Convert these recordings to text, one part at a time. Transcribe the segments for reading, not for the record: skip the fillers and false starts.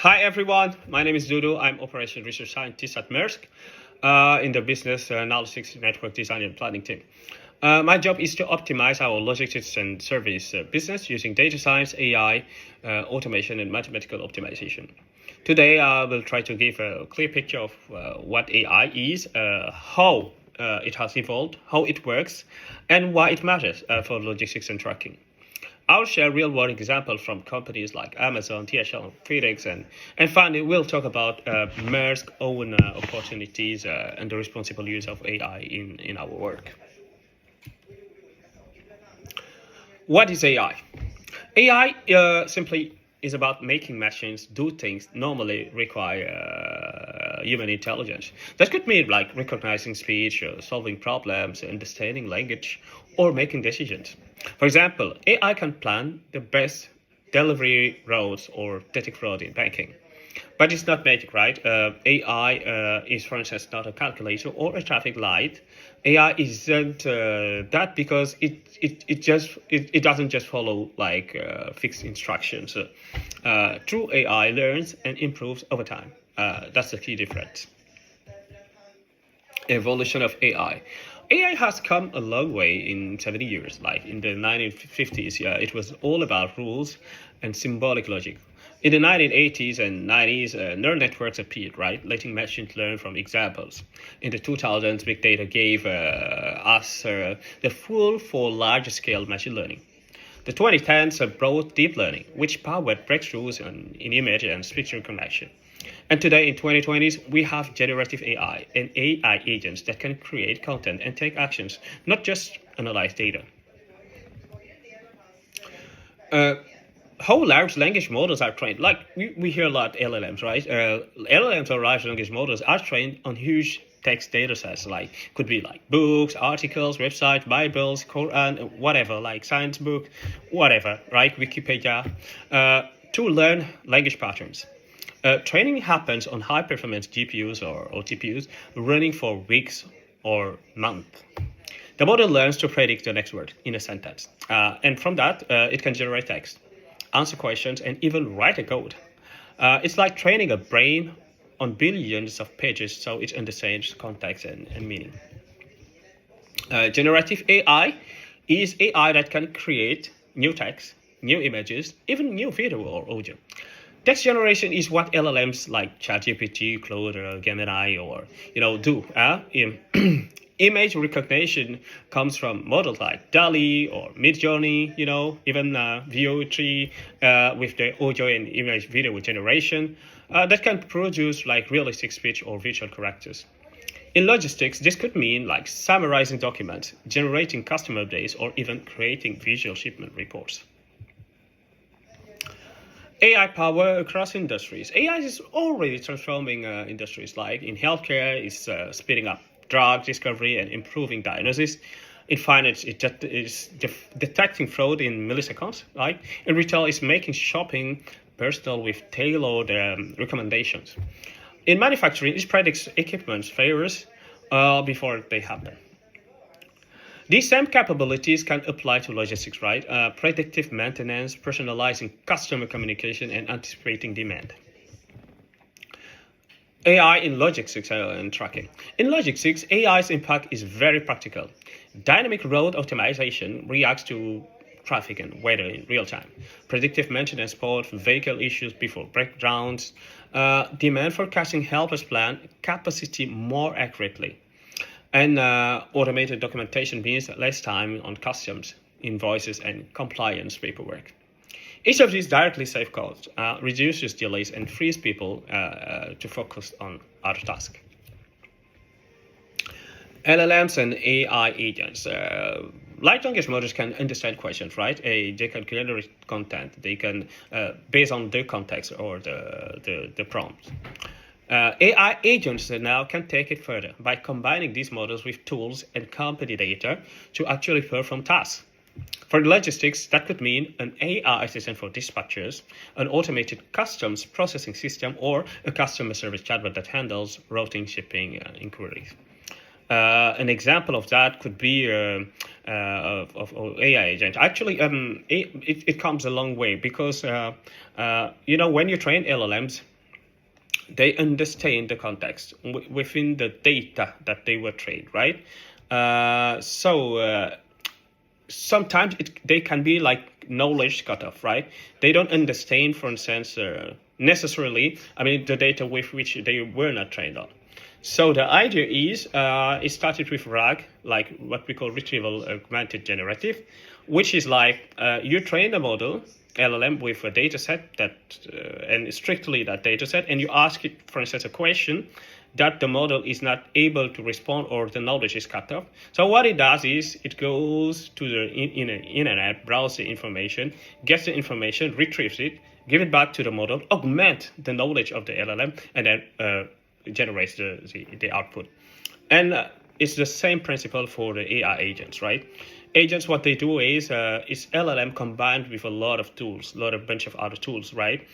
Hi everyone, my name is Dudu. I'm Operation Research Scientist at Maersk in the Business Analytics Network Design and Planning team. My job is to optimize our logistics and service business using data science, AI, automation, and mathematical optimization. Today, I will try to give a clear picture of what AI is, how it has evolved, how it works, and why it matters for logistics and tracking. I'll share real-world examples from companies like Amazon, THL, FedEx, and finally, we'll talk about Maersk's own opportunities and the responsible use of AI in our work. What is AI? AI simply is about making machines do things normally require human intelligence. That could mean like recognizing speech, solving problems, understanding language, or making decisions. For example, AI can plan the best delivery routes or detect fraud in banking. But it's not magic, right? AI is, for instance, not a calculator or a traffic light. AI isn't that because it doesn't just follow like fixed instructions. True AI learns and improves over time. That's the key difference. Evolution of AI. AI has come a long way in 70 years. Like in the 1950s, it was all about rules and symbolic logic. In the 1980s and 90s, neural networks appeared, right, letting machines learn from examples. In the 2000s, big data gave us the fuel for large-scale machine learning. The 2010s brought deep learning, which powered breakthroughs in image and speech recognition. And today, in 2020s, we have generative AI and AI agents that can create content and take actions, not just analyze data. How large language models are trained? Like we hear a lot LLMs, right? LLMs or large language models are trained on huge text data sets, like could be like books, articles, websites, Bibles, Quran, whatever, like science book, whatever, right? Wikipedia, to learn language patterns. Training happens on high-performance GPUs or TPUs running for weeks or months. The model learns to predict the next word in a sentence, and from that, it can generate text, answer questions, and even write a code. It's like training a brain on billions of pages so it understands context and meaning. Generative AI is AI that can create new text, new images, even new video or audio. Text generation is what LLMs like ChatGPT, Claude, or Gemini, or do. Image recognition comes from models like DALL-E or Midjourney, even VO3 with the audio and image video generation that can produce like realistic speech or visual characters. In logistics, this could mean like summarizing documents, generating customer updates, or even creating visual shipment reports. AI power across industries. AI is already transforming industries. Like in healthcare, it's speeding up drug discovery and improving diagnosis. In finance, it just is detecting fraud in milliseconds. Right? In retail, it's making shopping personal with tailored recommendations. In manufacturing, it predicts equipment failures before they happen. These same capabilities can apply to logistics, right? Predictive maintenance, personalizing customer communication, and anticipating demand. AI in logistics and tracking. In logistics, AI's impact is very practical. Dynamic road optimization reacts to traffic and weather in real time. Predictive maintenance support vehicle issues before breakdowns. Demand forecasting helps us plan capacity more accurately. And automated documentation means less time on customs, invoices, and compliance paperwork. Each of these directly saves costs, reduces delays, and frees people to focus on other tasks. LLMs and AI agents. Large language models can understand questions, right? They can generate content. They can, based on the context or the prompt. AI agents now can take it further by combining these models with tools and company data to actually perform tasks. For logistics, that could mean an AI assistant for dispatchers, an automated customs processing system, or a customer service chatbot that handles routing, shipping, inquiries. An example of that could be of AI agent. Actually, it comes a long way because when you train LLMs, they understand the context within the data that they were trained, right? So sometimes they can be like knowledge cut off, right? They don't understand, for instance, necessarily, I mean, the data with which they were not trained on. So the idea is, it started with RAG, like what we call retrieval augmented generative, which is like you train a model, LLM, with a data set that, and strictly that data set, and you ask it, for instance, a question that the model is not able to respond or the knowledge is cut off. So what it does is it goes to the internet, browse the information, gets the information, retrieves it, give it back to the model, augment the knowledge of the LLM, and then generates the output. And it's the same principle for the AI agents, right? Agents, what they do is LLM combined with a lot of tools, a bunch of other tools, right?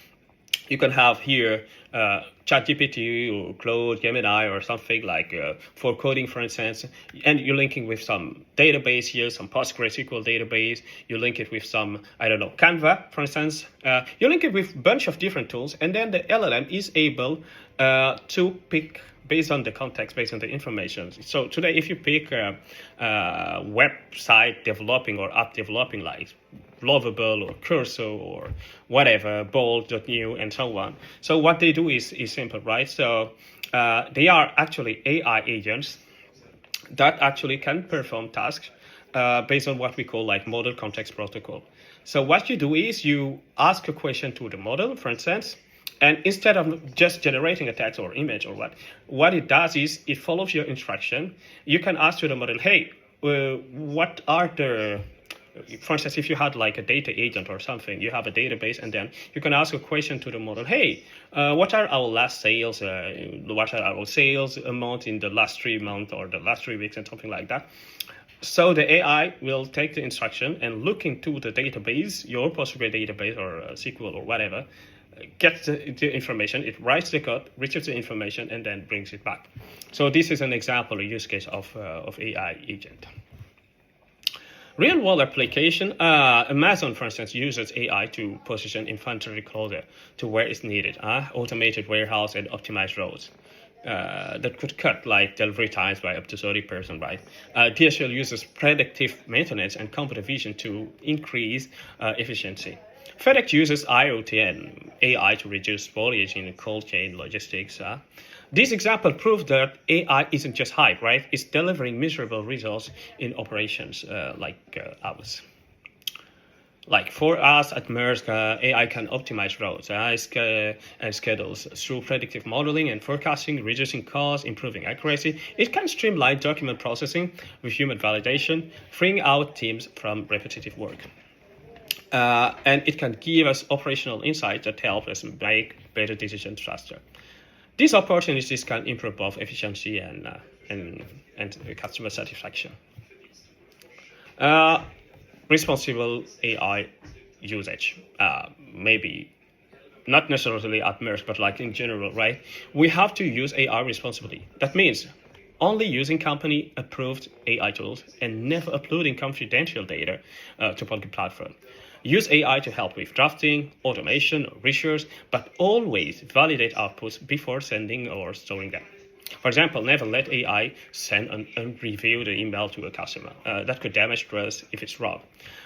You can have here ChatGPT or Claude, Gemini, or something like for coding, for instance, and you're linking with some database here, some PostgreSQL database. You link it with some, I don't know, Canva, for instance. You link it with a bunch of different tools, and then the LLM is able to pick based on the context, based on the information. So today, if you pick a website developing or app developing like Lovable or Cursor or whatever, Bold.new and so on. So what they do is simple, right? So they are actually AI agents that actually can perform tasks based on what we call like model context protocol. So what you do is you ask a question to the model, for instance, and instead of just generating a text or image or what it does is it follows your instruction. You can ask to the model, hey, what are the, for instance, if you had like a data agent or something, you have a database, and then you can ask a question to the model, hey, what are our last sales, what are our sales amount in the last 3 months or the last 3 weeks and something like that. So the AI will take the instruction and look into the database, your Postgre database or SQL or whatever, gets the information, it writes the code, retrieves the information, and then brings it back. So this is an example, a use case of AI agent. Real-world application, Amazon, for instance, uses AI to position inventory closer to where it's needed, automated warehouse and optimized roads. That could cut like delivery times by up to 30%, right? DHL uses predictive maintenance and computer vision to increase efficiency. FedEx uses IoT and AI to reduce spoilage in cold chain logistics. This example proves that AI isn't just hype, right? It's delivering measurable results in operations like ours. Like for us at Maersk, AI can optimize routes and schedules through predictive modeling and forecasting, reducing costs, improving accuracy. It can streamline document processing with human validation, freeing out teams from repetitive work. And it can give us operational insights that help us make better decisions faster. These opportunities can improve both efficiency and customer satisfaction. Responsible AI usage, maybe not necessarily at Maersk, but like in general, right? We have to use AI responsibly. That means only using company-approved AI tools and never uploading confidential data to public platform. Use AI to help with drafting, automation, or research, but always validate outputs before sending or storing them. For example, never let AI send an unreviewed email to a customer. That could damage trust if it's wrong.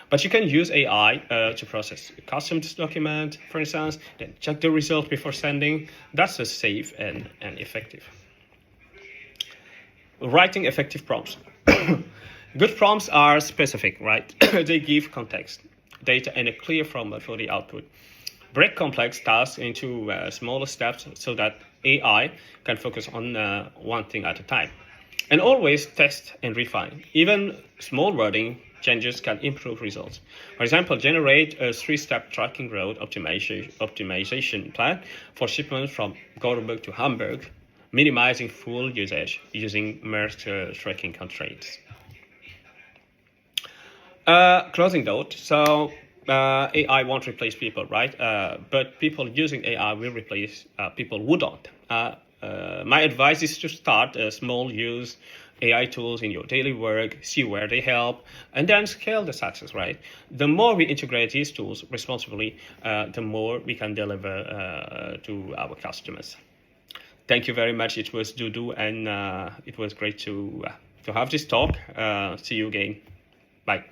But you can use AI to process a customs document, for instance, then check the result before sending. That's a safe and effective. Writing effective prompts. Good prompts are specific, right? They give context, data, and a clear format for the output. Break complex tasks into smaller steps so that AI can focus on one thing at a time. And always test and refine. Even small wording changes can improve results. For example, generate a 3-step tracking road optimization plan for shipments from Gothenburg to Hamburg, minimizing fuel usage using Maersk tracking constraints. Closing note. So AI won't replace people, right? But people using AI will replace people who don't. My advice is to start small, use AI tools in your daily work, see where they help, and then scale the success, right? The more we integrate these tools responsibly, the more we can deliver to our customers. thank you very much. It was Dudu, and it was great to have this talk. See you again. Bye.